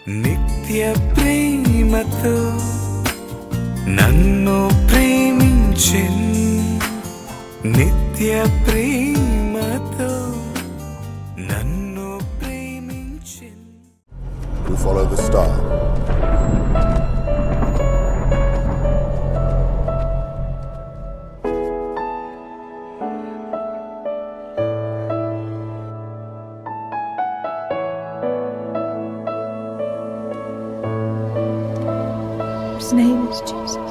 నిత్య ప్రేమతో నన్ను ప్రేమించెన్, నిత్య ప్రేమతో నన్ను ప్రేమించెన్. We follow the star. His name is Jesus.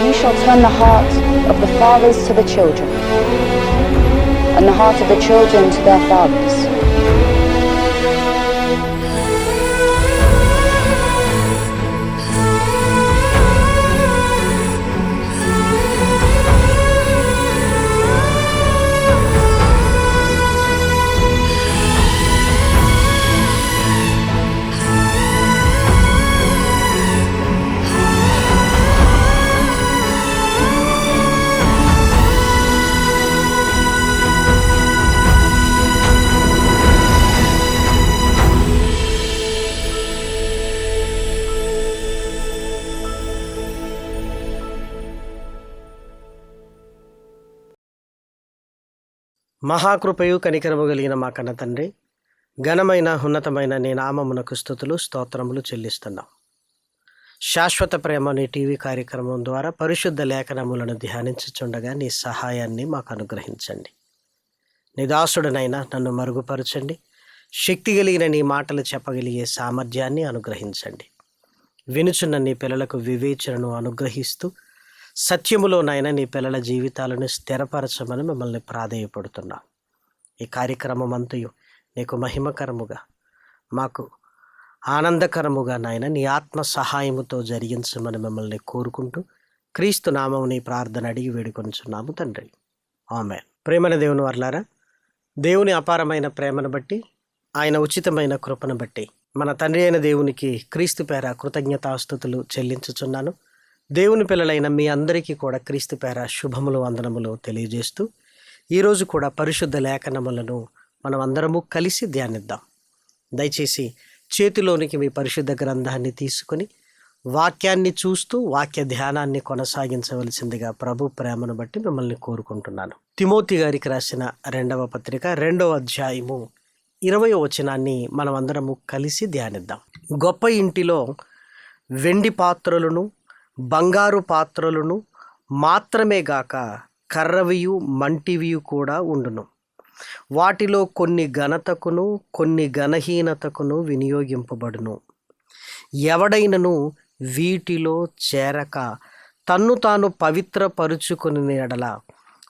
You shall turn the hearts of the fathers to the children, and the heart of the children to their fathers. మహాకృపయు కనికరము కలిగిన మా కన్న తండ్రి, ఘనమైన ఉన్నతమైన నీ నామమునకు స్తుతులు స్తోత్రములు చెల్లిస్తున్నాం. శాశ్వత ప్రేమ నీ టీవీ కార్యక్రమం ద్వారా పరిశుద్ధ లేఖనములను ధ్యానించుచుండగా నీ సహాయాన్ని మాకు అనుగ్రహించండి. నీ దాసుడనైనా నన్ను మరుగుపరచండి. శక్తి కలిగిన నీ మాటలు చెప్పగలిగే సామర్థ్యాన్ని అనుగ్రహించండి. వినుచున్న నీ పిల్లలకు వివేచనను అనుగ్రహిస్తూ సత్యములోనైనా నీ పిల్లల జీవితాలను స్థిరపరచమని మిమ్మల్ని ప్రాధేయపడుతున్నాం. ఈ కార్యక్రమం అంతయు నీకు మహిమకరముగా, మాకు ఆనందకరముగా నాయన నీ ఆత్మ సహాయముతో జరిగించమని మిమ్మల్ని కోరుకుంటూ క్రీస్తు నామం నీ ప్రార్థన అడిగి వేడుకొనుచున్నాము తండ్రి, ఆమేన్. ప్రేమన దేవుని వర్లారా, దేవుని అపారమైన ప్రేమను బట్టి, ఆయన ఉచితమైన కృపను బట్టి మన తండ్రి అయిన దేవునికి క్రీస్తు పేర కృతజ్ఞతాస్తుతులు చెల్లించుచున్నాను. దేవుని పిల్లలైన మీ అందరికీ కూడా క్రీస్తు పేర శుభములు వందనములు తెలియజేస్తూ ఈరోజు కూడా పరిశుద్ధ లేఖనములను మనం అందరము కలిసి ధ్యానిద్దాం. దయచేసి చేతిలోనికి మీ పరిశుద్ధ గ్రంథాన్ని తీసుకుని వాక్యాన్ని చూస్తూ వాక్య ధ్యానాన్ని కొనసాగించవలసిందిగా ప్రభు ప్రేమను బట్టి మిమ్మల్ని కోరుకుంటున్నాను. తిమోతి గారికి రాసిన 2వ పత్రిక 2వ అధ్యాయము 20వ వచనాన్ని మనం అందరము కలిసి ధ్యానిద్దాం. గొప్ప ఇంటిలో వెండి పాత్రలను బంగారు పాత్రలను మాత్రమే గాక కర్రవియు మంటివియు కూడా ఉండును. వాటిలో కొన్ని ఘనతకును కొన్ని ఘనహీనతకును వినియోగింపబడును. ఎవడైనను వీటిలో చేరక తన్ను తాను పవిత్రపరుచుకుని ఎడల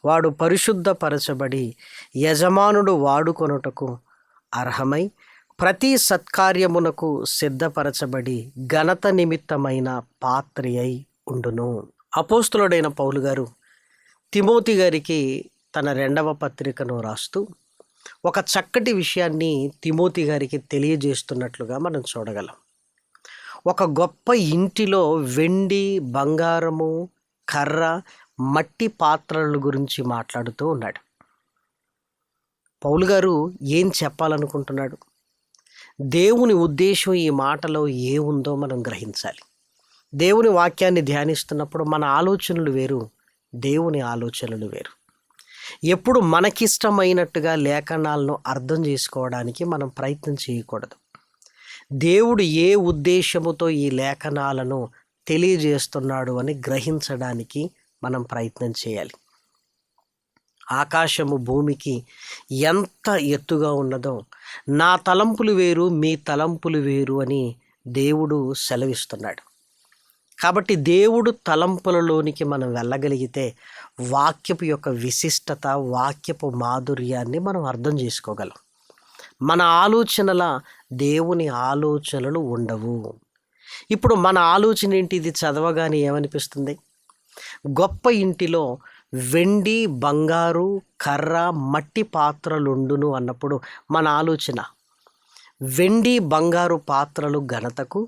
వాడు పరిశుద్ధపరచబడి యజమానుడు వాడుకొనుటకు అర్హమై ప్రతి సత్కార్యమునకు సిద్ధపరచబడి ఘనత నిమిత్తమైన పాత్రి అయి ఉండును. అపోస్తులుడైన పౌలు గారు తిమోతి గారికి తన 2వ పత్రికను రాస్తూ ఒక చక్కటి విషయాన్ని తిమోతి గారికి తెలియజేస్తున్నట్లుగా మనం చూడగలం. ఒక గొప్ప ఇంటిలో వెండి, బంగారము, కర్ర, మట్టి పాత్రల గురించి మాట్లాడుతూ ఉన్నాడు. పౌలు గారు ఏం చెప్పాలనుకుంటున్నాడు? దేవుని ఉద్దేశం ఈ మాటలో ఏముందో మనం గ్రహించాలి. దేవుని వాక్యాన్ని ధ్యానిస్తున్నప్పుడు మన ఆలోచనలు వేరు, దేవుని ఆలోచనలు వేరు. ఎప్పుడు మనకిష్టమైనట్టుగా లేఖనాలను అర్థం చేసుకోవడానికి మనం ప్రయత్నం చేయకూడదు. దేవుడు ఏ ఉద్దేశముతో ఈ లేఖనాలను తెలియజేస్తున్నాడు అని గ్రహించడానికి మనం ప్రయత్నం చేయాలి. ఆకాశము భూమికి ఎంత ఎత్తుగా ఉన్నదో నా తలంపులు వేరు, మీ తలంపులు వేరు అని దేవుడు సెలవిస్తున్నాడు. కాబట్టి దేవుడు తలంపులలోనికి మనం వెళ్ళగలిగితే వాక్యపు యొక్క విశిష్టత, వాక్యపు మాధుర్యాన్ని మనం అర్థం చేసుకోగలం. మన ఆలోచనల దేవుని ఆలోచనలు ఉండవు. ఇప్పుడు మన ఆలోచన ఏంటి? ఇది చదవగానే ఏమనిపిస్తుంది? గొప్ప ఇంటిలో వెండి బంగారు కర్ర మట్టి పాత్రలుండును అన్నప్పుడు మన ఆలోచన వెండి బంగారు పాత్రలు ఘనతకు,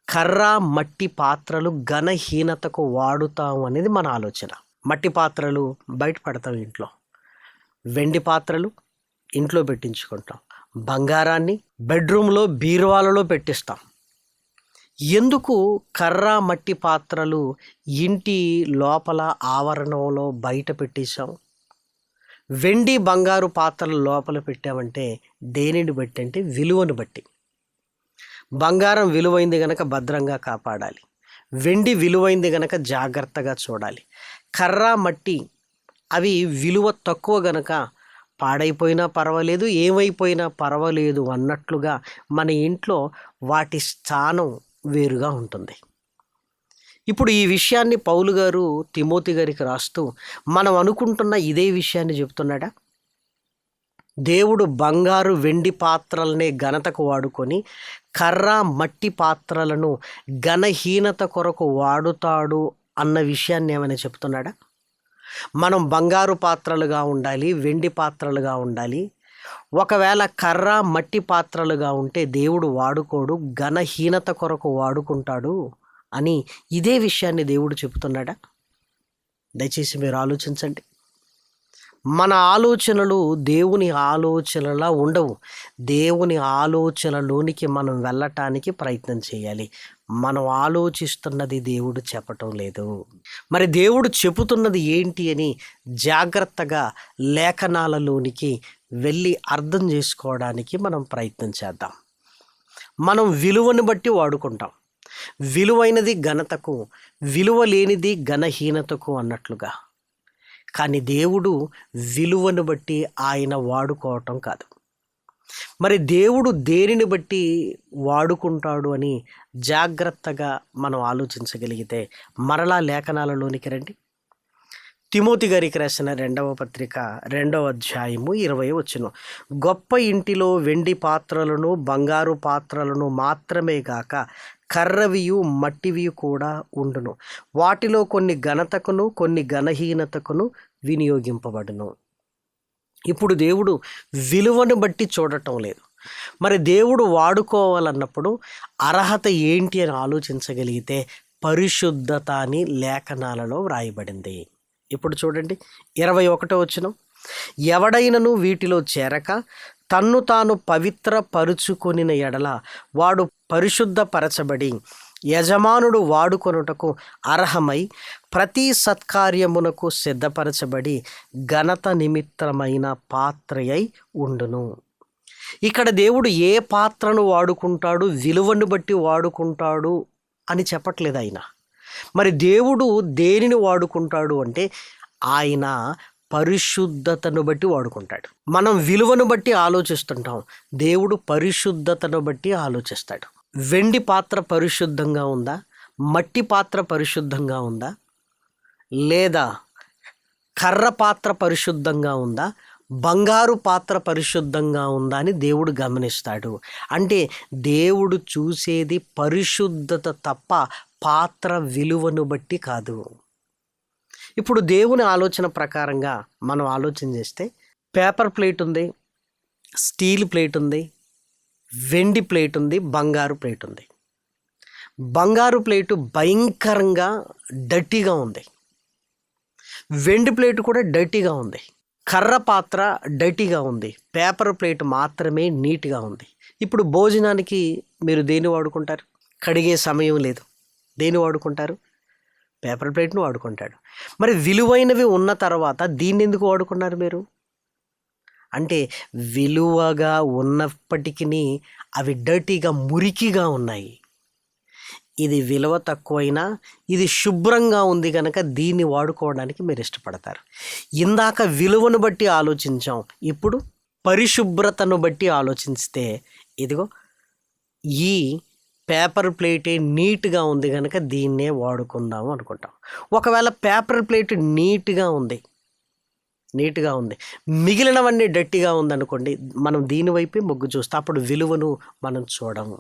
కర్ర మట్టి పాత్రలు ఘనహీనతకు వాడుతాము అనేది మన ఆలోచన. మట్టి పాత్రలు బయట పడతాం, ఇంట్లో వెండి పాత్రలు ఇంట్లో పెట్టించుకుంటాం, బంగారాన్ని బెడ్రూమ్లో బీరువాలలో పెట్టిస్తాం. ఎందుకు కర్ర మట్టి పాత్రలు ఇంటి లోపల ఆవరణంలో బయట పెట్టేశాం? వెండి బంగారు పాత్రలు లోపల పెట్టామంటే దేనిని బట్టి అంటే విలువను బట్టి. బంగారం విలువైంది గనక భద్రంగా కాపాడాలి, వెండి విలువైంది గనక జాగ్రత్తగా చూడాలి. కర్ర మట్టి అవి విలువ తక్కువ గనక పాడైపోయినా పర్వాలేదు, ఏమైపోయినా పర్వాలేదు అన్నట్లుగా మన ఇంట్లో వాటి స్థానం వేరుగా ఉంటుంది. ఇప్పుడు ఈ విషయాన్ని పౌలు గారు తిమోతి గారికి రాస్తూ మనం అనుకుంటున్న ఇదే విషయాన్ని చెప్తున్నాడా? దేవుడు బంగారు వెండి పాత్రలనే ఘనతకు వాడుకొని కర్ర మట్టి పాత్రలను ఘనహీనత కొరకు వాడుతాడు అన్న విషయాన్ని ఏమైనా చెప్తున్నాడా? మనం బంగారు పాత్రలుగా ఉండాలి, వెండి పాత్రలుగా ఉండాలి. ఒకవేళ కర్ర మట్టి పాత్రలుగా ఉంటే దేవుడు వాడుకోడు, ఘనహీనత కొరకు వాడుకుంటాడు అని ఇదే విషయాన్ని దేవుడు చెబుతున్నాడా? దయచేసి మీరు ఆలోచించండి. మన ఆలోచనలు దేవుని ఆలోచనలా ఉండవు. దేవుని ఆలోచనలోనికి మనం వెళ్ళటానికి ప్రయత్నం చేయాలి. మనం ఆలోచిస్తున్నది దేవుడు చెప్పటం లేదు. మరి దేవుడు చెబుతున్నది ఏంటి అని జాగ్రత్తగా లేఖనాలలోనికి వెళ్ళి అర్థం చేసుకోవడానికి మనం ప్రయత్నం చేద్దాం. మనం విలువను బట్టి వాడుకుంటాం. విలువైనది ఘనతకు, విలువ లేనిది ఘనహీనతకు అన్నట్లుగా. కానీ దేవుడు విలువను బట్టి ఆయన వాడుకోవటం కాదు. మరి దేవుడు దేనిని బట్టి వాడుకుంటాడు అని జాగ్రత్తగా మనం ఆలోచించగలిగితే మరలా లేఖనాలలోనికి రండి. తిమోతి గారికి రాసిన 2వ పత్రిక 2వ అధ్యాయము 20వ వచనం. గొప్ప ఇంటిలో వెండి పాత్రలను బంగారు పాత్రలను మాత్రమే గాక కర్రవియు మట్టివియు కూడా ఉండును. వాటిలో కొన్ని ఘనతకును కొన్ని ఘనహీనతకును వినియోగింపబడును. ఇప్పుడు దేవుడు విలువను బట్టి చూడటం లేదు. మరి దేవుడు వాడుకోవాలన్నప్పుడు అర్హత ఏంటి అని ఆలోచించగలిగితే పరిశుద్ధత అని లేఖనాలలో వ్రాయబడింది. ఇప్పుడు చూడండి 21వ వచనం. ఎవడైనను వీటిలో చేరక తన్ను తాను పవిత్రపరుచుకొనిన ఎడల వాడు పరిశుద్ధపరచబడి యజమానుడు వాడుకొనుటకు అర్హమై ప్రతి సత్కార్యమునకు సిద్ధపరచబడి ఘనత నిమిత్తమైన పాత్రయై ఉండును. ఇక్కడ దేవుడు ఏ పాత్రను వాడుకుంటాడు, విలువను బట్టి వాడుకుంటాడు అని చెప్పట్లేదు ఆయన. మరి దేవుడు దేనిని వాడుకుంటాడు అంటే ఆయన పరిశుద్ధతను బట్టి వాడుకుంటాడు. మనం విలువను బట్టి ఆలోచిస్తుంటాం, దేవుడు పరిశుద్ధతను బట్టి ఆలోచిస్తాడు. వెండి పాత్ర పరిశుద్ధంగా ఉందా, మట్టి పాత్ర పరిశుద్ధంగా ఉందా, లేదా కర్ర పాత్ర పరిశుద్ధంగా ఉందా, బంగారు పాత్ర పరిశుద్ధంగా ఉందా అని దేవుడు గమనిస్తాడు. అంటే దేవుడు చూసేది పరిశుద్ధత తప్ప పాత్ర విలువను బట్టి కాదు. ఇప్పుడు దేవుని ఆలోచన ప్రకారంగా మనం ఆలోచన చేస్తే పేపర్ ప్లేట్ ఉంది, స్టీల్ ప్లేట్ ఉంది, వెండి ప్లేట్ ఉంది, బంగారు ప్లేట్ ఉంది. బంగారు ప్లేటు భయంకరంగా డర్టీగా ఉంది, వెండి ప్లేట్ కూడా డర్టీగా ఉంది, కర్ర పాత్ర డర్టీగా ఉంది, పేపర్ ప్లేట్ మాత్రమే నీట్గా ఉంది. ఇప్పుడు భోజనానికి మీరు దేన్ని వాడుకుంటారు? కడిగే సమయం లేదు, దేన్ని వాడుకుంటారు? పేపర్ ప్లేట్ను వాడుకుంటాడు. మరి విలువైనవి ఉన్న తర్వాత దీన్ని ఎందుకు వాడుకున్నారు మీరు అంటే విలువగా ఉన్నప్పటికీ అవి డర్టీగా మురికిగా ఉన్నాయి. ఇది విలువ తక్కువైనా ఇది శుభ్రంగా ఉంది కనుక దీన్ని వాడుకోవడానికి మీరు ఇష్టపడతారు. ఇందాక విలువను బట్టి ఆలోచించాం, ఇప్పుడు పరిశుభ్రతను బట్టి ఆలోచిస్తే ఇదిగో ఈ పేపర్ ప్లేటే నీట్గా ఉంది కనుక దీన్నే వాడుకుందాము అనుకుంటాం. ఒకవేళ పేపర్ ప్లేట్ నీట్గా ఉంది, మిగిలినవన్నీ డర్టీగా ఉందనుకోండి, మనం దీనివైపే మొగ్గు చూస్తాం, అప్పుడు విలువను మనం చూడము.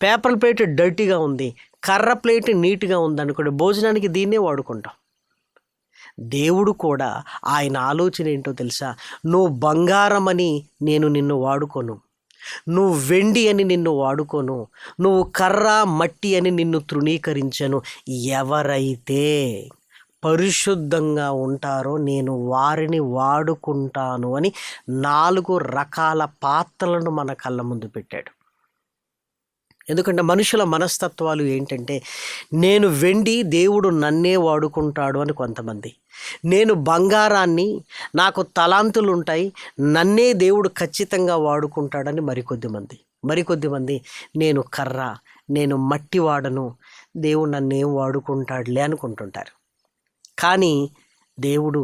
పేపర్ ప్లేట్ డర్టీగా ఉంది, కర్ర ప్లేట్ నీట్గా ఉందనుకోండి, భోజనానికి దీన్నే వాడుకుంటాం. దేవుడు కూడా ఆయన ఆలోచన ఏంటో తెలుసా? నువ్వు బంగారమని నేను నిన్ను వాడుకోను, నువ్వు వెండి అని నిన్ను వాడుకోను, నువ్వు కర్ర మట్టి అని నిన్ను తృణీకరించను. ఎవరైతే పరిశుద్ధంగా ఉంటారో నేను వారిని వాడుకుంటాను అని 4 రకాల పాత్రలను మన కళ్ళ ముందు పెట్టాడు. ఎందుకంటే మనుషుల మనస్తత్వాలు ఏంటంటే, నేను వెండి, దేవుడు నన్నే వాడుకుంటాడు అని కొంతమంది, నేను బంగారాన్ని, నాకు తలాంతులు ఉంటాయి, నన్నే దేవుడు ఖచ్చితంగా వాడుకుంటాడని మరికొద్దిమంది నేను కర్ర, నేను మట్టి వాడను, దేవుడు నన్నేం వాడుకుంటాడులే అనుకుంటుంటారు. కానీ దేవుడు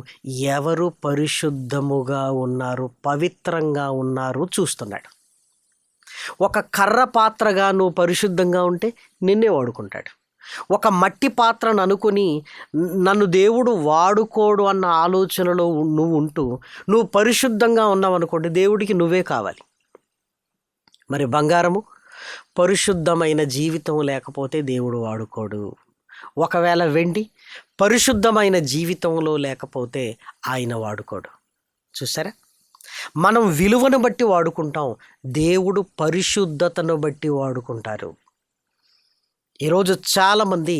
ఎవరు పరిశుద్ధముగా ఉన్నారు, పవిత్రంగా ఉన్నారు చూస్తున్నాడు. ఒక కర్ర పాత్రగా నువ్వు పరిశుద్ధంగా ఉంటే నిన్నే వాడుకుంటాడు. ఒక మట్టి పాత్రను అనుకుని నన్ను దేవుడు వాడుకోడు అన్న ఆలోచనలో నువ్వు ఉంటూ నువ్వు పరిశుద్ధంగా ఉన్నావు అనుకోండి, దేవుడికి నువ్వే కావాలి. మరి బంగారము, పరిశుద్ధమైన జీవితం లేకపోతే దేవుడు వాడుకోడు. ఒకవేళ వెండి, పరిశుద్ధమైన జీవితంలో లేకపోతే ఆయన వాడుకోడు. చూసారా? మనం విలువను బట్టి వాడుకుంటాం, దేవుడు పరిశుద్ధతను బట్టి వాడుకుంటారు. ఈరోజు చాలామంది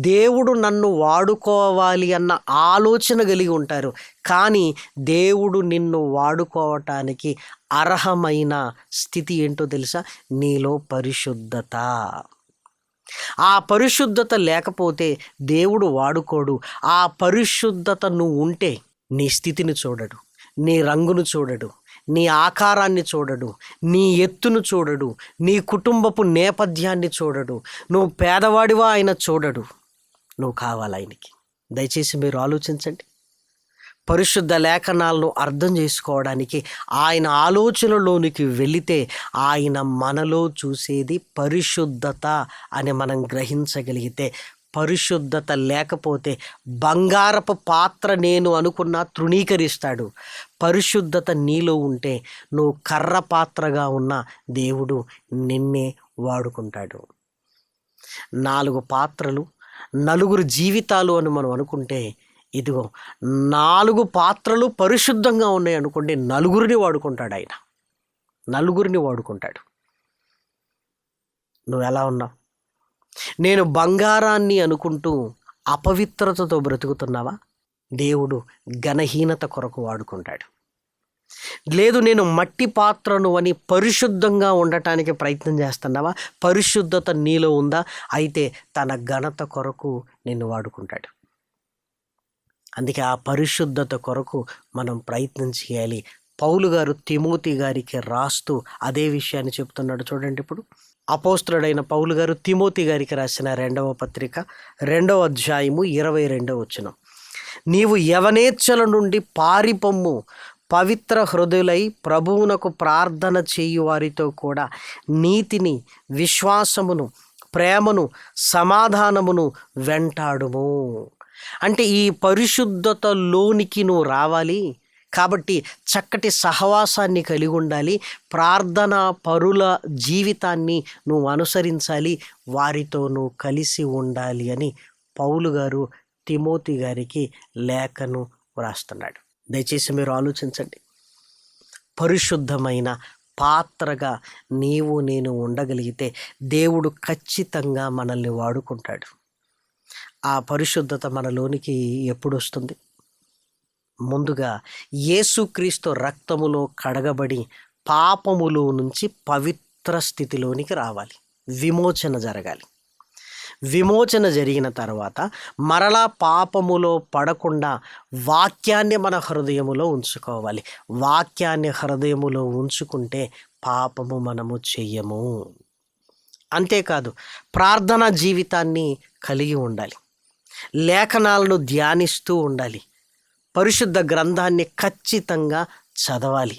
దేవుడు నన్ను వాడుకోవాలి అన్న ఆలోచన కలిగి ఉంటారు, కానీ దేవుడు నిన్ను వాడుకోవటానికి అర్హమైన స్థితి ఏంటో తెలుసా? నీలో పరిశుద్ధత. ఆ పరిశుద్ధత లేకపోతే దేవుడు వాడుకోడు. ఆ పరిశుద్ధత నువ్వు ఉంటే నీ స్థితిని చూడడు, నీ రంగును చూడడు, నీ ఆకారాన్ని చూడడు, నీ ఎత్తును చూడడు, నీ కుటుంబపు నేపథ్యాన్ని చూడడు, నువ్వు పేదవాడివా ఆయన చూడడు, నువ్వు కావాలి ఆయనకి. దయచేసి మీరు ఆలోచించండి. పరిశుద్ధ లేఖనాలను అర్థం చేసుకోవడానికి ఆయన ఆలోచనలోనికి వెళితే ఆయన మనలో చూసేది పరిశుద్ధత అని మనం గ్రహించగలిగితే, పరిశుద్ధత లేకపోతే బంగారపు పాత్ర నేను అనుకున్నా తృణీకరిస్తాడు. పరిశుద్ధత నీలో ఉంటే నువ్వు కర్ర పాత్రగా ఉన్న దేవుడు నిన్నే వాడుకుంటాడు. 4 పాత్రలు, 4 జీవితాలు అని మనం అనుకుంటే, ఇదిగో 4 పాత్రలు పరిశుద్ధంగా ఉన్నాయి అనుకోండి, 4 వాడుకుంటాడు ఆయన. 4 వాడుకుంటాడు. నువ్వు ఎలా ఉన్నావు? నేను బంగారాన్ని అనుకుంటూ అపవిత్రతతో బ్రతుకుతున్నావా? దేవుడు ఘనహీనత కొరకు వాడుకుంటాడు. లేదు, నేను మట్టి పాత్రను అని పరిశుద్ధంగా ఉండటానికి ప్రయత్నం చేస్తున్నావా? పరిశుద్ధత నీలో ఉందా? అయితే తన ఘనత కొరకు నిన్ను వాడుకుంటాడు. అందుకే ఆ పరిశుద్ధత కొరకు మనం ప్రయత్నం చేయాలి. పౌలు గారు తిమోతి గారికి రాస్తూ అదే విషయాన్ని చెప్తున్నాడు. చూడండి, ఇప్పుడు అపోస్తలుడైన పౌలు గారు తిమోతి గారికి రాసిన 2వ పత్రిక 2వ అధ్యాయము 22వ వచనం, నీవు యవనేచ్ఛల నుండి పారిపొమ్ము, పవిత్ర హృదయులై ప్రభువునకు ప్రార్థన చేయు వారితో కూడా నీతిని, విశ్వాసమును, ప్రేమను, సమాధానమును వెంటాడుము. అంటే ఈ పరిశుద్ధతలోనికి నువ్వు రావాలి కాబట్టి చక్కటి సహవాసాన్ని కలిగి ఉండాలి, ప్రార్థనా పరుల జీవితాన్ని నువ్వు అనుసరించాలి, వారితో నువ్వు కలిసి ఉండాలి అని పౌలు గారు తిమోతి గారికి లేఖను వ్రాస్తున్నాడు. దయచేసి మీరు ఆలోచించండి. పరిశుద్ధమైన పాత్రగా నీవు నేను ఉండగలిగితే దేవుడు ఖచ్చితంగా మనల్ని వాడుకుంటాడు. ఆ పరిశుద్ధత మనలోనికి ఎప్పుడు వస్తుంది? ముందుగా యేసుక్రీస్తు రక్తములో కడగబడి పాపములో నుంచి పవిత్ర స్థితిలోనికి రావాలి, విమోచన జరగాలి. విమోచన జరిగిన తర్వాత మరలా పాపములో పడకుండా వాక్యాన్ని మన హృదయములో ఉంచుకోవాలి. వాక్యాన్ని హృదయములో ఉంచుకుంటే పాపము మనము చెయ్యము. అంతేకాదు, ప్రార్థనా జీవితాన్ని కలిగి ఉండాలి, లేఖనాలను ధ్యానిస్తూ ఉండాలి, పరిశుద్ధ గ్రంథాన్ని ఖచ్చితంగా చదవాలి.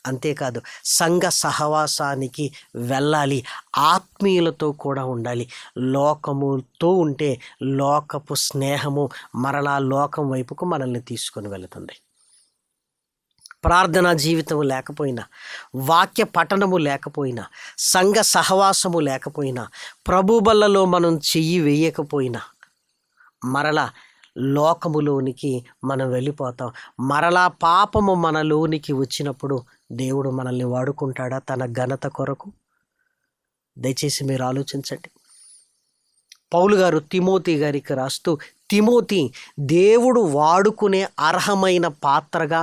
అంతేకాదు, సంఘ సహవాసానికి వెళ్ళాలి, ఆత్మీయులతో కూడా ఉండాలి. లోకముతో ఉంటే లోకపు స్నేహము మరలా లోకం వైపుకు మనల్ని తీసుకొని వెళుతుంది. ప్రార్థనా జీవితము లేకపోయినా, వాక్య పఠనము లేకపోయినా, సంఘ సహవాసము లేకపోయినా, ప్రభు బల్లలో మనం చెయ్యి వేయకపోయినా మరలా లోకములోనికి మనం వెళ్ళిపోతాం. మరలా పాపము మనలోనికి వచ్చినప్పుడు దేవుడు మనల్ని వాడుకుంటాడా తన ఘనత కొరకు? దయచేసి మీరు ఆలోచించండి. పౌలు గారు తిమోతి గారికి రాస్తూ, తిమోతి, దేవుడు వాడుకునే అర్హమైన పాత్రగా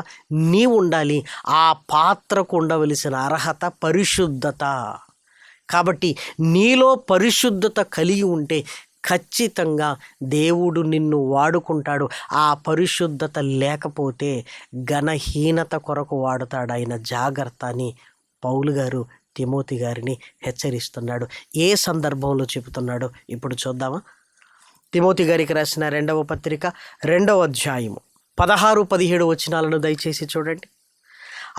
నీ ఉండాలి. ఆ పాత్రకు ఉండవలసిన అర్హత పరిశుద్ధత. కాబట్టి నీలో పరిశుద్ధత కలిగి ఉంటే ఖచ్చితంగా దేవుడు నిన్ను వాడుకుంటాడు. ఆ పరిశుద్ధత లేకపోతే ఘనహీనత కొరకు వాడుతాడు ఆయన. జాగ్రత్త అని పౌలు గారు తిమోతి గారిని హెచ్చరిస్తున్నాడు. ఏ సందర్భంలో చెబుతున్నాడో ఇప్పుడు చూద్దామా? తిమోతి గారికి రాసిన 2వ పత్రిక 2వ అధ్యాయము 16-17 వచనాలను దయచేసి చూడండి.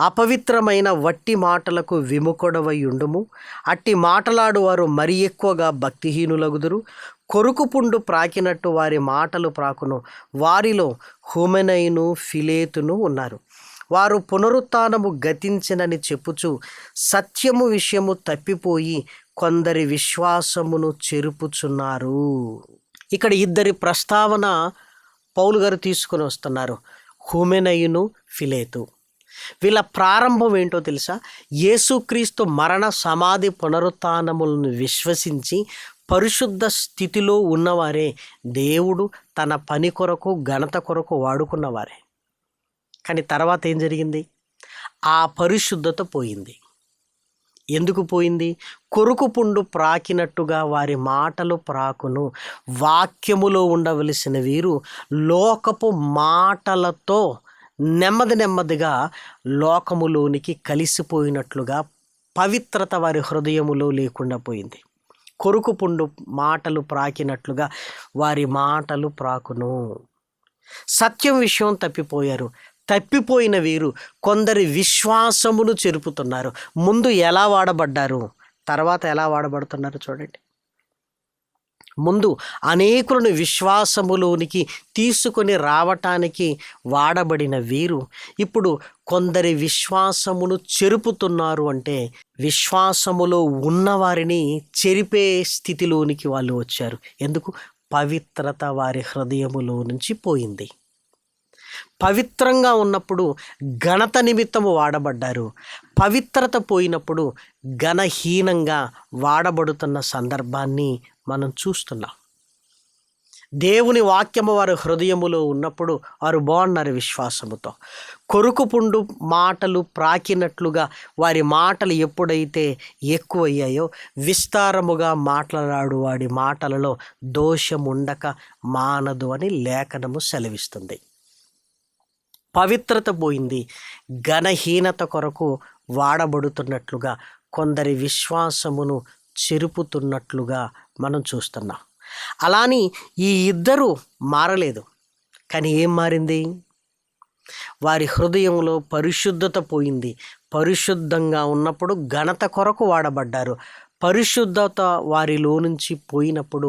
అపవిత్రమైన వట్టి మాటలకు విముఖుడవై ఉండుము. అట్టి మాటలాడువారు మరి ఎక్కువగా భక్తిహీనులగుదురు. కొరుకు పుండు ప్రాకినట్టు వారి మాటలు ప్రాకును. వారిలో హుమెనైను ఫిలేతును ఉన్నారు. వారు పునరుత్థానము గతించినని చెప్పుచు సత్యము విషయము తప్పిపోయి కొందరి విశ్వాసమును చెరుపుచున్నారు. ఇక్కడ ఇద్దరి ప్రస్తావన పౌలు గారు తీసుకొని వస్తున్నారు. హుమెనయును ఫిలేతు. వీళ్ళ ప్రారంభం ఏంటో తెలుసా? యేసుక్రీస్తు మరణ సమాధి పునరుత్థానములను విశ్వసించి పరిశుద్ధ స్థితిలో ఉన్నవారే దేవుడు తన పని కొరకు ఘనత కొరకు వాడుకున్నవారే. కానీ తర్వాత ఏం జరిగింది? ఆ పరిశుద్ధత పోయింది. ఎందుకు పోయింది? కొరుకు పుండు ప్రాకినట్టుగా వారి మాటలు ప్రాకును. వాక్యములో ఉండవలసిన వీరు లోకపు మాటలతో నెమ్మదిగా లోకములోనికి కలిసిపోయినట్లుగా పవిత్రత వారి హృదయములో లేకుండా పోయింది. కొరుకు పుండు మాటలు ప్రాకినట్లుగా వారి మాటలు ప్రాకును. సత్యం విషయం తప్పిపోయారు. తప్పిపోయిన వీరు కొందరి విశ్వాసమును చెరుపుతున్నారు. ముందు ఎలా వాడబడ్డారు, తర్వాత ఎలా వాడబడుతున్నారు చూడండి. ముందు అనేకులను విశ్వాసములోనికి తీసుకొని రావటానికి వాడబడిన వీరు ఇప్పుడు కొందరి విశ్వాసమును చెరుపుతున్నారు. అంటే విశ్వాసములో ఉన్నవారిని చెరిపే స్థితిలోనికి వాళ్ళు వచ్చారు. ఎందుకు? పవిత్రత వారి హృదయములో నుంచి పోయింది. పవిత్రంగా ఉన్నప్పుడు ఘనత నిమిత్తము వాడబడ్డారు. పవిత్రత పోయినప్పుడు ఘనహీనంగా వాడబడుతున్న సందర్భాన్ని మనం చూస్తున్నాం. దేవుని వాక్యము వారి హృదయములో ఉన్నప్పుడు వారు బాగున్నారు విశ్వాసముతో. కొరుకు పుండు మాటలు ప్రాకినట్లుగా వారి మాటలు ఎప్పుడైతే ఎక్కువయ్యాయో విస్తారముగా మాట్లాడు వాడి మాటలలో దోషముండక మానదు అని లేఖనము సెలవిస్తుంది. పవిత్రత పోయింది. ఘనహీనత కొరకు వాడబడుతున్నట్లుగా కొందరి విశ్వాసమును చెరుపుతున్నట్లుగా మనం చూస్తున్నాం. అలాని ఈ ఇద్దరు మారలేదు. కానీ ఏం మారింది? వారి హృదయంలో పరిశుద్ధత పోయింది. పరిశుద్ధంగా ఉన్నప్పుడు ఘనత కొరకు వాడబడ్డారు. పరిశుద్ధత వారిలో నుంచి పోయినప్పుడు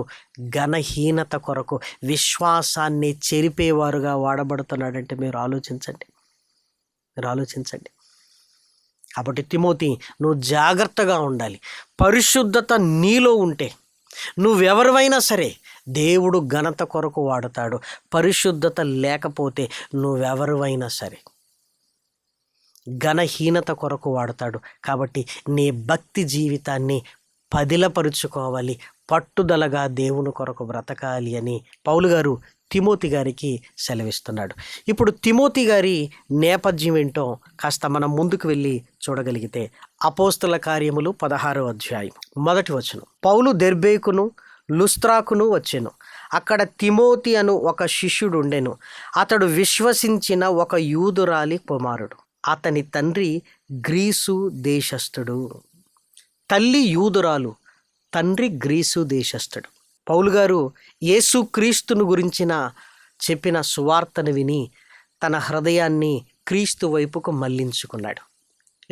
ఘనహీనత కొరకు విశ్వాసాన్ని చెరిపేవారుగా వాడబడుతున్నాడంటే మీరు ఆలోచించండి. కాబట్టి తిమోతి, నువ్వు జాగ్రత్తగా ఉండాలి. పరిశుద్ధత నీలో ఉంటే నువ్వెవరివైనా సరే దేవుడు ఘనత కొరకు వాడతాడు. పరిశుద్ధత లేకపోతే నువ్వెవరివైనా సరే ఘనహీనత కొరకు వాడతాడు. కాబట్టి నీ భక్తి జీవితాన్ని పదిలపరుచుకోవాలి. పట్టుదలగా దేవుని కొరకు బ్రతకాలి అని పౌలు గారు తిమోతి గారికి సెలవిస్తున్నాడు. ఇప్పుడు తిమోతి గారి నేపథ్యం ఏంటో కాస్త మనం ముందుకు వెళ్ళి చూడగలిగితే అపోస్తల కార్యములు 16వ అధ్యాయం 1వ వచనం. పౌలు దెర్బేకును లుస్త్రాకును వచ్చెను. అక్కడ తిమోతి అను ఒక శిష్యుడు ఉండెను. అతడు విశ్వసించిన ఒక యూదురాలి కుమారుడు. అతని తండ్రి గ్రీసు దేశస్థుడు. తల్లి యూదురాలు, తండ్రి గ్రీసు దేశస్థుడు. పౌలు గారు యేసుక్రీస్తును గురించిన చెప్పిన సువార్తను విని తన హృదయాన్ని క్రీస్తు వైపుకు మళ్లించుకున్నాడు.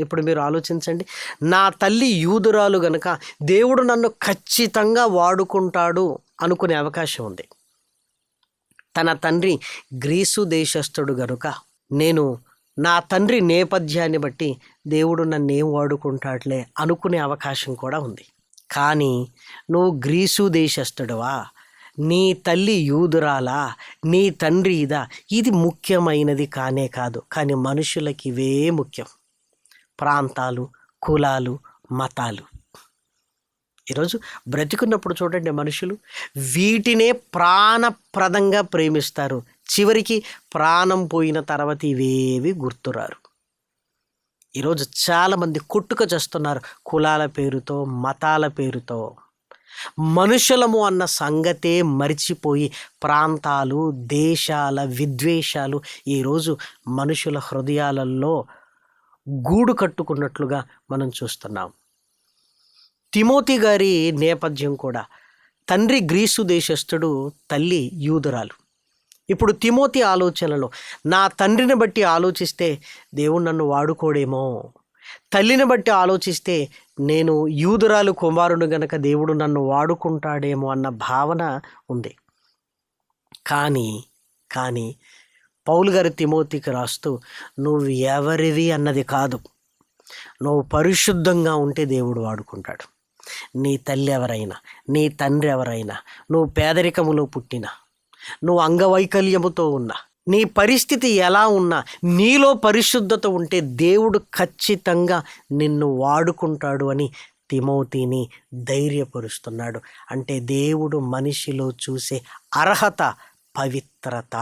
ఇప్పుడు మీరు ఆలోచించండి. నా తల్లి యూదురాలు గనుక దేవుడు నన్ను ఖచ్చితంగా వాడుకుంటాడు అనుకునే అవకాశం ఉంది. తన తండ్రి గ్రీసు దేశస్థుడు గనుక నేను నా తండ్రి నేపథ్యాన్ని బట్టి దేవుడు నన్నేం వాడుకుంటాడులే అనుకునే అవకాశం కూడా ఉంది. కానీ నువ్వు గ్రీసు దేశస్థుడువా, నీ తల్లి యూదురాలా, నీ తండ్రి ఇదా, ఇది ముఖ్యమైనది కానే కాదు. కానీ మనుషులకి ఇవే ముఖ్యం. ప్రాంతాలు, కులాలు, మతాలు. ఈరోజు బ్రతికున్నప్పుడు చూడండి, మనుషులు వీటినే ప్రాణప్రదంగా ప్రేమిస్తారు. చివరికి ప్రాణం పోయిన తర్వాత ఇవేవి గుర్తురారు. ఈరోజు చాలామంది కొట్టుక చేస్తున్నారు కులాల పేరుతో, మతాల పేరుతో. మనుషులము అన్న సంగతే మరిచిపోయి ప్రాంతాలు, దేశాల విద్వేషాలు ఈరోజు మనుషుల హృదయాలలో గూడు కట్టుకున్నట్లుగా మనం చూస్తున్నాం. తిమోతి గారి నేపథ్యం కూడా, తండ్రి గ్రీసు దేశస్థుడు, తల్లి యూదురాలు. ఇప్పుడు తిమోతి ఆలోచనలో, నా తండ్రిని బట్టి ఆలోచిస్తే దేవుడు నన్ను వాడుకోడేమో, తల్లిని బట్టి ఆలోచిస్తే నేను యూదురాలు కుమారుడు గనక దేవుడు నన్ను వాడుకుంటాడేమో అన్న భావన ఉంది. కానీ పౌలు గారు తిమోతికి రాస్తూ, నువ్వు ఎవరివి అన్నది కాదు, నువ్వు పరిశుద్ధంగా ఉంటే దేవుడు వాడుకుంటాడు. నీ తల్లి ఎవరైనా, నీ తండ్రి ఎవరైనా, నువ్వు పేదరికములో పుట్టినా, నువ్వు అంగవైకల్యముతో ఉన్నా, నీ పరిస్థితి ఎలా ఉన్నా, నీలో పరిశుద్ధత ఉంటే దేవుడు ఖచ్చితంగా నిన్ను వాడుకుంటాడు అని తిమోతిని ధైర్యపరుస్తున్నాడు. అంటే దేవుడు మనిషిలో చూసే అర్హత పవిత్రత.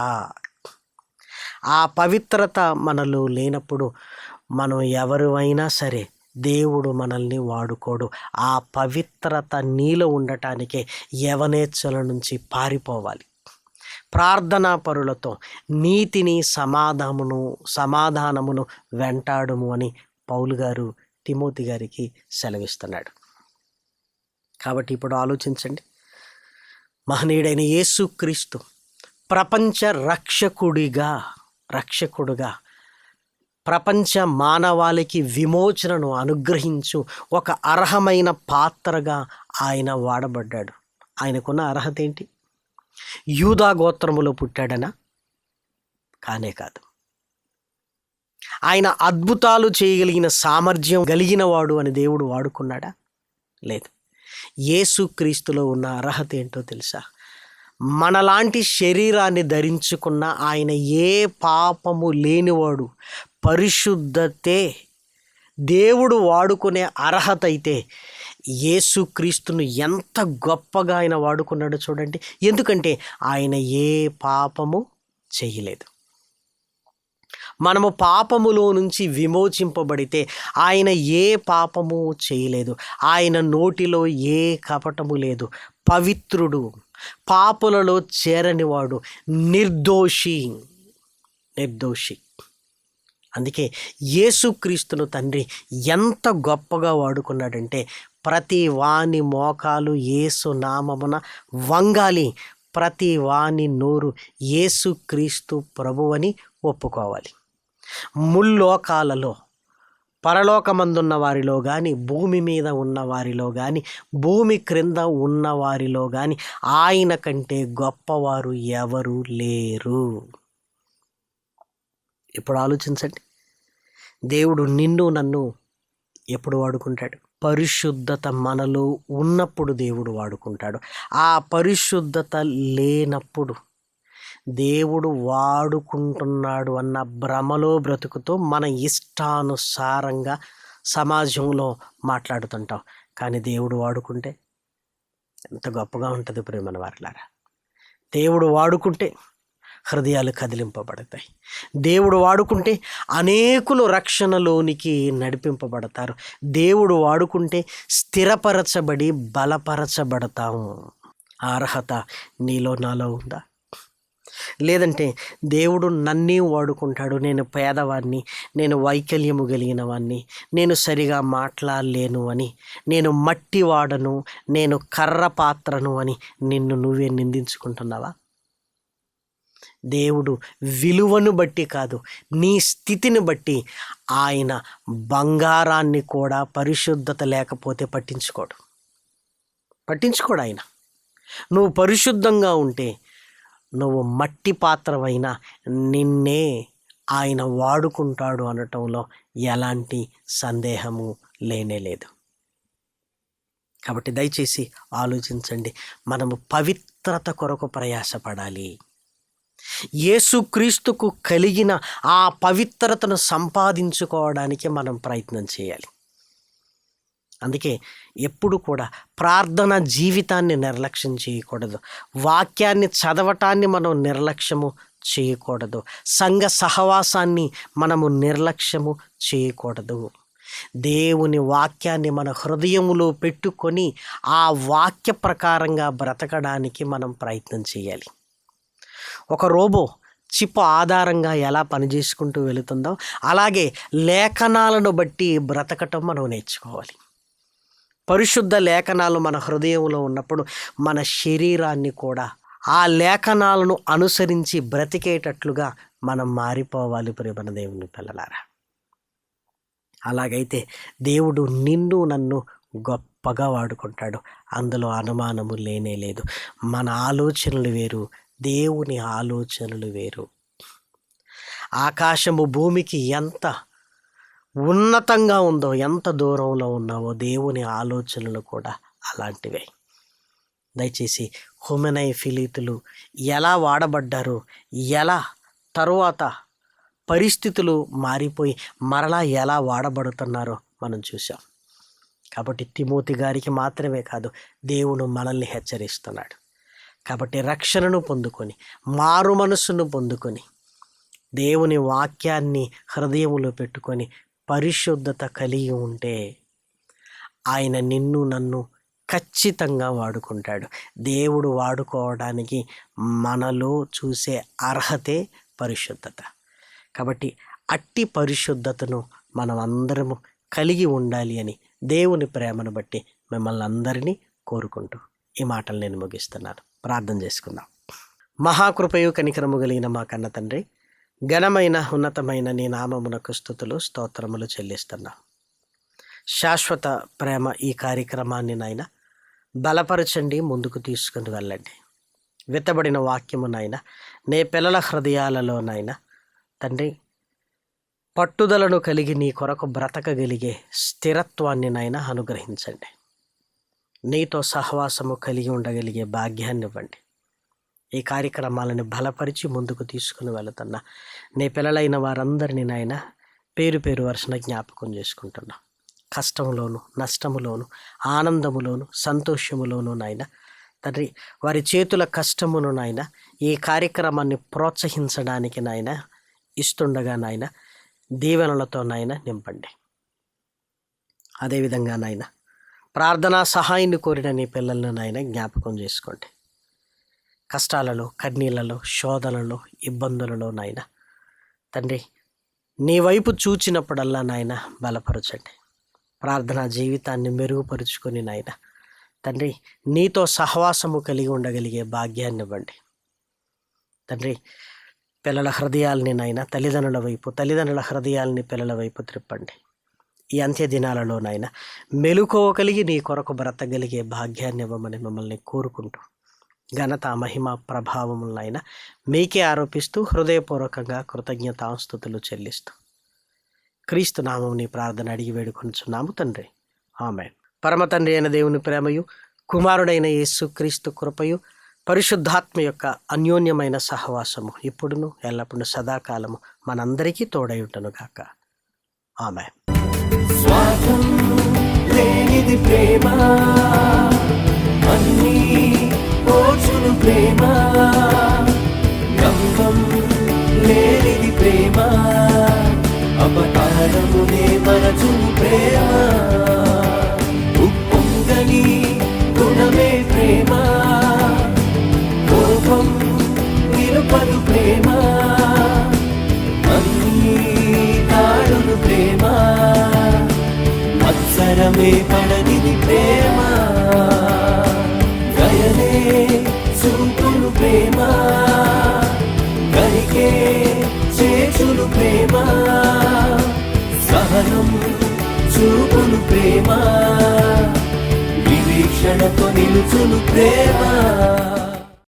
ఆ పవిత్రత మనలో లేనప్పుడు మనం ఎవరివైనా సరే దేవుడు మనల్ని వాడుకోడు. ఆ పవిత్రత నీలో ఉండటానికే యవనేచ్ఛల నుంచి పారిపోవాలి. ప్రార్థనా పరులతో నీతిని సమాధానమును వెంటాడుము అని పౌలు గారు తిమోతి గారికి సెలవిస్తున్నాడు. కాబట్టి ఇప్పుడు ఆలోచించండి, మహనీయుడైన యేసుక్రీస్తు ప్రపంచ రక్షకుడుగా ప్రపంచ మానవాళికి విమోచనను అనుగ్రహించు ఒక అర్హమైన పాత్రగా ఆయన వాడబడ్డాడు. ఆయనకున్న అర్హత ఏంటి? యూదా గోత్రములో పుట్టాడనా? కానే కాదు. ఆయన అద్భుతాలు చేయగలిగిన సామర్థ్యం కలిగిన వాడు అని దేవుడు వాడుకున్నాడా? లేదు. యేసుక్రీస్తులో ఉన్న అర్హత ఏంటో తెలుసా? మనలాంటి శరీరాన్ని ధరించుకున్న ఆయన ఏ పాపము లేనివాడు, పరిశుద్ధతే దేవుడు వాడుకునే అర్హత అయితే యేసుక్రీస్తును ఎంత గొప్పగా ఆయన వాడుకున్నాడో చూడండి. ఎందుకంటే ఆయన ఏ పాపము చేయలేదు. మనము పాపములో నుంచి విమోచింపబడితే ఆయన ఏ పాపము చేయలేదు. ఆయన నోటిలో ఏ కపటము లేదు. పవిత్రుడు, పాపులలో చేరనివాడు, నిర్దోషి. అందుకే యేసుక్రీస్తును తండ్రి ఎంత గొప్పగా వాడుకున్నాడంటే, ప్రతి వాని మోకాలు యేసు నామమున వంగాలి, ప్రతి వాని నోరు యేసుక్రీస్తు ప్రభువని ఒప్పుకోవాలి. ముల్లోకాలలో, పరలోకమందున్న వారిలో కానీ, భూమి మీద ఉన్న వారిలో కానీ, భూమి క్రింద ఉన్న వారిలో కానీ ఆయన కంటే గొప్పవారు ఎవరు లేరు. ఇప్పుడు ఆలోచించండి, దేవుడు నిన్ను నన్ను ఎప్పుడు వాడుకుంటాడు? పరిశుద్ధత మనలో ఉన్నప్పుడు దేవుడు వాడుకుంటాడు. ఆ పరిశుద్ధత లేనప్పుడు దేవుడు వాడుకుంటున్నాడు అన్న భ్రమలో బ్రతుకుతూ మన ఇష్టానుసారంగా సమాజంలో మాట్లాడుతుంటాం. కానీ దేవుడు వాడుకుంటే ఎంత గొప్పగా ఉంటుంది ప్రేమన వారలారా. దేవుడు వాడుకుంటే హృదయాలు కదిలింపబడతాయి. దేవుడు వాడుకుంటే అనేకులు రక్షణలోనికి నడిపింపబడతారు. దేవుడు వాడుకుంటే స్థిరపరచబడి బలపరచబడతాము. ఆ అర్హత నీలో నాలో ఉందా? లేదంటే దేవుడు నన్నే వాడుకుంటాడు, నేను పేదవాడిని, నేను వైకల్యము కలిగిన వాడిని, నేను సరిగా మాట్లాడలేను అని, నేను మట్టి వాడను, నేను కర్ర పాత్రను అని నిన్ను నువ్వే నిందించుకుంటున్నావా? దేవుడు విలువను బట్టి కాదు, నీ స్థితిని బట్టి ఆయన బంగారాన్ని కూడా పరిశుద్ధత లేకపోతే పట్టించుకోడు. ఆయన నువ్వు పరిశుద్ధంగా ఉంటే, నువ్వు మట్టి పాత్రవైనా నిన్నే ఆయన వాడుకుంటాడు అనటంలో ఎలాంటి సందేహము లేనే లేదు. కాబట్టి దయచేసి ఆలోచించండి. మనము పవిత్రత కొరకు ప్రయాసపడాలి. యేసుక్రీస్తుకు కలిగిన ఆ పవిత్రతను సంపాదించుకోవడానికి మనం ప్రయత్నం చేయాలి. అందుకే ఎప్పుడు కూడా ప్రార్థన జీవితాన్ని నిర్లక్ష్యం చేయకూడదు. వాక్యాన్ని చదవటాన్ని మనం నిర్లక్ష్యము చేయకూడదు. సంఘ సహవాసాన్ని మనము నిర్లక్ష్యము చేయకూడదు. దేవుని వాక్యాన్ని మన హృదయములో పెట్టుకొని ఆ వాక్య ప్రకారంగా బ్రతకడానికి మనం ప్రయత్నం చేయాలి. ఒక రోబో చిప్ ఆధారంగా ఎలా పనిచేసుకుంటూ వెళుతుందో అలాగే లేఖనాలను బట్టి బ్రతకటం మనం నేర్చుకోవాలి. పరిశుద్ధ లేఖనాలు మన హృదయంలో ఉన్నప్పుడు మన శరీరాన్ని కూడా ఆ లేఖనాలను అనుసరించి బ్రతికేటట్లుగా మనం మారిపోవాలి. ప్రియమైన దేవుని పిల్లలారా, అలాగైతే దేవుడు నిన్ను నన్ను గొప్పగా వాడుకుంటాడు. అందులో అనుమానము లేనే లేదు. మన ఆలోచనలు వేరు, దేవుని ఆలోచనలు వేరు. ఆకాశము భూమికి ఎంత ఉన్నతంగా ఉందో, ఎంత దూరంలో ఉన్నావో దేవుని ఆలోచనలు కూడా అలాంటివే. దయచేసి హుమెనై ఫిలీతులు ఎలా వాడబడ్డారో, ఎలా తరువాత పరిస్థితులు మారిపోయి మరలా ఎలా వాడబడుతున్నారో మనం చూసాం. కాబట్టి తిమోతి గారికి మాత్రమే కాదు, దేవుడు మనల్ని హెచ్చరిస్తున్నాడు. కాబట్టి రక్షణను పొందుకొని, మారు మనస్సును పొందుకొని, దేవుని వాక్యాన్ని హృదయములో పెట్టుకొని పరిశుద్ధత కలిగి ఉంటే ఆయన నిన్ను నన్ను ఖచ్చితంగా వాడుకుంటాడు. దేవుడు వాడుకోవడానికి మనలో చూసే అర్హతే పరిశుద్ధత. కాబట్టి అట్టి పరిశుద్ధతను మనం అందరము కలిగి ఉండాలి అని దేవుని ప్రేమను బట్టి మిమ్మల్ని అందరినీ కోరుకుంటూ ఈ మాటలు నేను ముగిస్తున్నాను. ప్రార్థన చేసుకుందాం. మహాకృపయు కనికరము కలిగిన మా కన్న తండ్రి, ఘనమైన ఉన్నతమైన నీ నామమునకు స్తుతులు స్తోత్రములు చెల్లిస్తున్నాం. శాశ్వత ప్రేమ ఈ కార్యక్రమాన్ని నాయన బలపరచండి, ముందుకు తీసుకుని వెళ్ళండి. విత్తబడిన వాక్యము నాయన నీ పిల్లల హృదయాలలోనైనా తండ్రి పట్టుదలను కలిగి నీ కొరకు బ్రతకగలిగే స్థిరత్వాన్ని నాయన అనుగ్రహించండి. నీతో సహవాసము కలిగి ఉండగలిగే భాగ్యాన్ని ఇవ్వండి. ఈ కార్యక్రమాలను బలపరిచి ముందుకు తీసుకుని వెళుతున్న నీ పిల్లలైన వారందరినీ నాయన పేరు పేరు వరుసన జ్ఞాపకం చేసుకుంటున్నా. కష్టములోను, నష్టములోను, ఆనందములోను, సంతోషములోను నాయన తండ్రి వారి చేతుల కష్టమును నాయన ఈ కార్యక్రమాన్ని ప్రోత్సహించడానికి నాయన ఇస్తుండగా నాయన దీవెనలతో నాయన నింపండి. అదేవిధంగా నాయన ప్రార్థనా సహాయాన్ని కోరిన నీ పిల్లలను నాయన జ్ఞాపకం చేసుకోండి. కష్టాలలో, కన్నీళ్లలో, శోధనలో, ఇబ్బందులలో నాయన తండ్రి నీ వైపు చూచినప్పుడల్లా నాయన బలపరచండి. ప్రార్థనా జీవితాన్ని మెరుగుపరుచుకొని నాయన తండ్రి నీతో సహవాసము కలిగి ఉండగలిగే భాగ్యాన్ని ఇవ్వండి. తండ్రి పిల్లల హృదయాల్ని నాయన తల్లిదండ్రుల వైపు, తల్లిదండ్రుల హృదయాల్ని పిల్లల వైపు త్రిప్పండి. ఈ అంత్య దినాలలో నాయన మెలుకోగలిగి నీ కొరకు బ్రతకగలిగే భాగ్యాన్ని ఇవ్వమని మిమ్మల్ని కోరుకుంటూ ఘనత, మహిమ, ప్రభావములైనా మీకే ఆరోపిస్తూ హృదయపూర్వకంగా కృతజ్ఞతాస్తుతులు చెల్లిస్తూ క్రీస్తు నామం నీ ప్రార్థన అడిగి వేడుకొనుచున్నాము తండ్రి, ఆమేన్. పరమ తండ్రి అయిన దేవుని ప్రేమయు, కుమారుడైన యేసు క్రీస్తు కృపయు, పరిశుద్ధాత్మ యొక్క అన్యోన్యమైన సహవాసము ఇప్పుడును ఎల్లప్పుడూ సదాకాలము మనందరికీ తోడయుండును గాక. ఆమేన్. స్వార్థం లేనిది ప్రేమ, అన్నీ ఓర్చును ప్రేమ, గంగం లేనిది ప్రేమ, అపకారమునే మరచును ప్రేమ, ఉప్పొంగని గుణమే ప్రేమ, కోపం నిలుపదు ప్రేమ, అన్నీ తాడును ప్రేమ, మత్సరమే పడనిది ప్రేమ, దయనే చూపును ప్రేమ, గరికే చేచును ప్రేమ, సహనం చూపును ప్రేమ, వివీక్షణతో నిలుచును ప్రేమ.